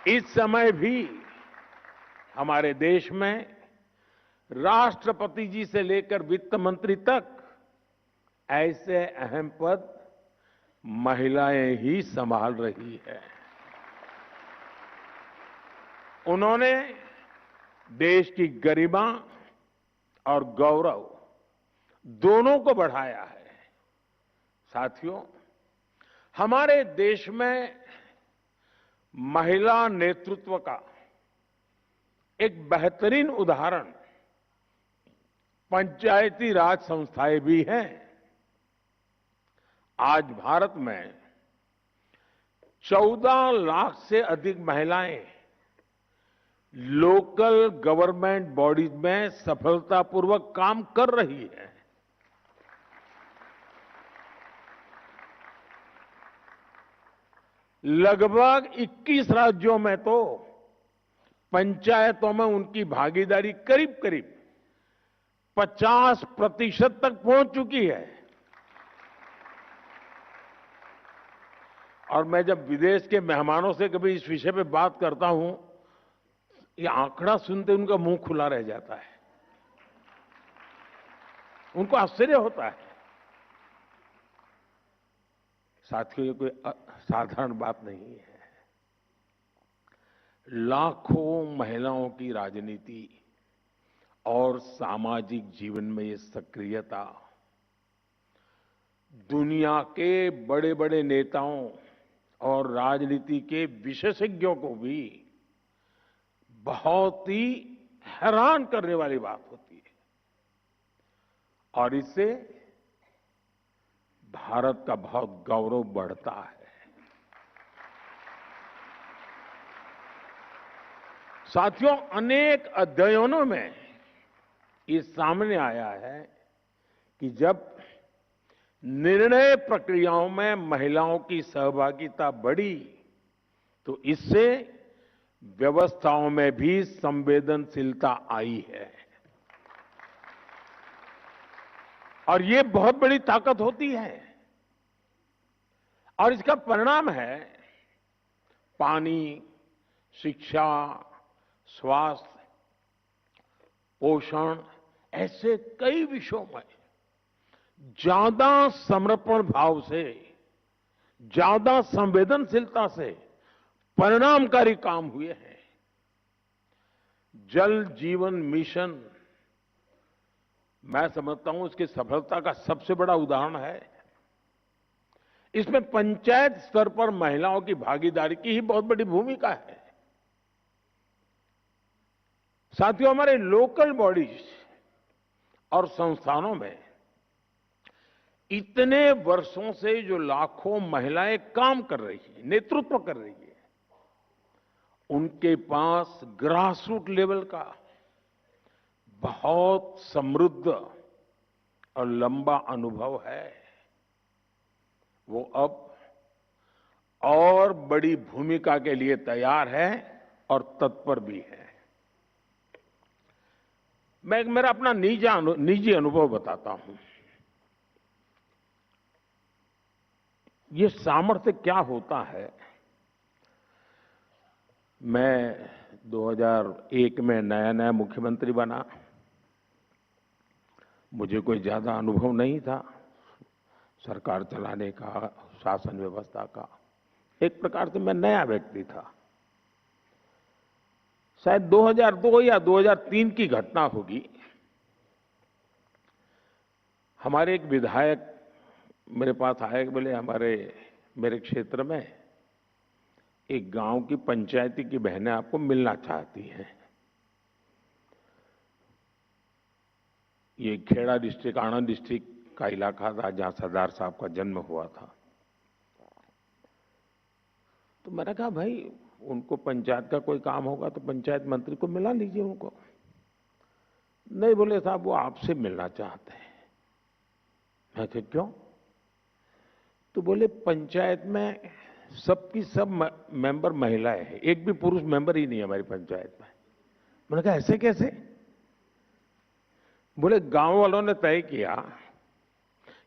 इस समय भी हमारे देश में राष्ट्रपति जी से लेकर वित्त मंत्री तक ऐसे अहम पद महिलाएं ही संभाल रही है। उन्होंने देश की गरिमा और गौरव दोनों को बढ़ाया है। साथियों, हमारे देश में महिला नेतृत्व का एक बेहतरीन उदाहरण पंचायती राज संस्थाएं भी हैं। आज भारत में 14 लाख से अधिक महिलाएं लोकल गवर्नमेंट बॉडीज में सफलतापूर्वक काम कर रही है। लगभग 21 राज्यों में तो पंचायतों में उनकी भागीदारी करीब करीब 50% तक पहुंच चुकी है। और मैं जब विदेश के मेहमानों से कभी इस विषय पे बात करता हूं, ये आंकड़ा सुनते उनका मुंह खुला रह जाता है, उनको आश्चर्य होता है। साथियों, ये कोई साधारण बात नहीं है। लाखों महिलाओं की राजनीति और सामाजिक जीवन में ये सक्रियता दुनिया के बड़े बड़े नेताओं और राजनीति के विशेषज्ञों को भी बहुत ही हैरान करने वाली बात होती है। और इससे भारत का बहुत गौरव बढ़ता है। साथियों, अनेक अध्ययनों में ये सामने आया है कि जब निर्णय प्रक्रियाओं में महिलाओं की सहभागिता बढ़ी तो इससे व्यवस्थाओं में भी संवेदनशीलता आई है। और ये बहुत बड़ी ताकत होती है। और इसका परिणाम है पानी, शिक्षा, स्वास्थ्य, पोषण, ऐसे कई विषयों में ज्यादा समर्पण भाव से, ज्यादा संवेदनशीलता से परिणामकारी काम हुए हैं। जल जीवन मिशन, मैं समझता हूं उसकी सफलता का सबसे बड़ा उदाहरण है। इसमें पंचायत स्तर पर महिलाओं की भागीदारी की ही बहुत बड़ी भूमिका है। साथियों, हमारे लोकल बॉडीज और संस्थानों में इतने वर्षों से जो लाखों महिलाएं काम कर रही है, नेतृत्व कर रही है, उनके पास ग्रासरूट लेवल का बहुत समृद्ध और लंबा अनुभव है। वो अब और बड़ी भूमिका के लिए तैयार है और तत्पर भी है। मैं मेरा अपना निजी अनुभव बताता हूं। ये सामर्थ्य क्या होता है। मैं 2001 में नया नया मुख्यमंत्री बना। मुझे कोई ज्यादा अनुभव नहीं था सरकार चलाने का, शासन व्यवस्था का। एक प्रकार से मैं नया व्यक्ति था। शायद 2002 या 2003 की घटना होगी। हमारे एक विधायक मेरे पास आए, बोले मेरे क्षेत्र में एक गांव की पंचायती की बहनें आपको मिलना चाहती हैं। ये खेड़ा डिस्ट्रिक्ट, आणंद डिस्ट्रिक्ट का इलाका था जहां सरदार साहब का जन्म हुआ था। तो मैंने कहा, भाई उनको पंचायत का कोई काम होगा तो पंचायत मंत्री को मिला लीजिए उनको। नहीं, बोले साहब वो आपसे मिलना चाहते हैं। मैं कहा, क्यों? तो बोले पंचायत में सबकी सब मेंबर महिलाएं हैं, एक भी पुरुष मेंबर ही नहीं है हमारी पंचायत में। मैंने कहा, ऐसे कैसे? बोले गांव वालों ने तय किया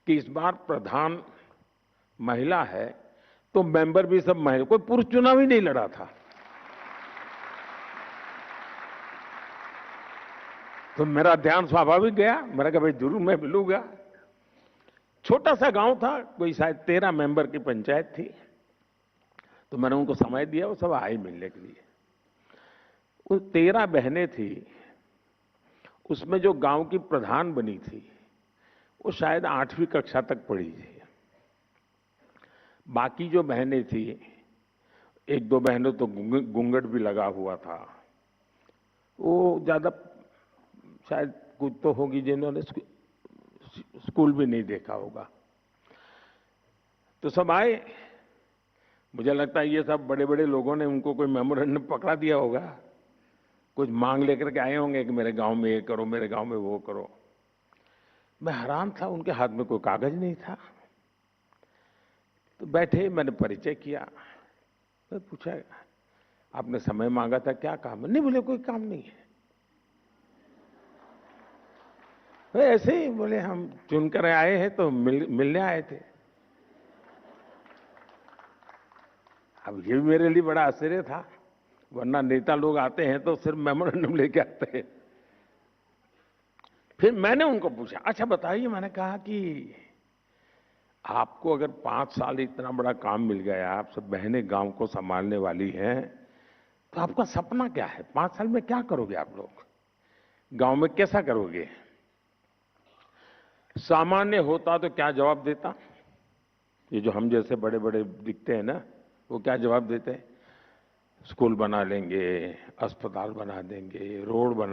कि इस बार प्रधान महिला है तो मेंबर भी सब महिला, कोई पुरुष चुनाव ही नहीं लड़ा था। तो मेरा ध्यान स्वाभाविक गया। मैंने कहा भाई जरूर मैं मिलूंगा। छोटा सा गांव था, कोई शायद 13 मेंबर की पंचायत थी। तो मैंने उनको समय दिया, वो सब आए मिलने के लिए। वो 13 बहनें थी, उसमें जो गांव की प्रधान बनी थी वो शायद 8वीं कक्षा तक पढ़ी थी। बाकी जो बहनें थी, एक दो बहनों तो घूंघट भी लगा हुआ था, वो ज्यादा शायद कुछ तो होगी जिन्होंने स्कूल भी नहीं देखा होगा। तो सब आए। मुझे लगता है ये सब बड़े बड़े लोगों ने उनको कोई मेमोरेंडम पकड़ा दिया होगा, कुछ मांग लेकर के आए होंगे कि मेरे गांव में ये करो, मेरे गांव में वो करो। मैं हैरान था, उनके हाथ में कोई कागज नहीं था। तो बैठे, मैंने परिचय किया। मैं पूछा आपने समय मांगा था, क्या काम है? नहीं बोले कोई काम नहीं है। ऐसे ही बोले हम चुनकर आए हैं तो मिलने आए थे। अब ये भी मेरे लिए बड़ा आश्चर्य था, वरना नेता लोग आते हैं तो सिर्फ मेमोरेंडम लेके आते हैं। फिर मैंने उनको पूछा, अच्छा बताइए, मैंने कहा कि आपको अगर 5 साल इतना बड़ा काम मिल गया, आप सब बहनें गांव को संभालने वाली हैं, तो आपका सपना क्या है? 5 साल में क्या करोगे आप लोग? गांव में कैसा करोगे? सामान्य होता तो क्या जवाब देता? ये जो हम जैसे बड़े बड़े दिखते हैं ना, वो क्या जवाब देते हैं? स्कूल बना लेंगे, अस्पताल बना देंगे, रोड बना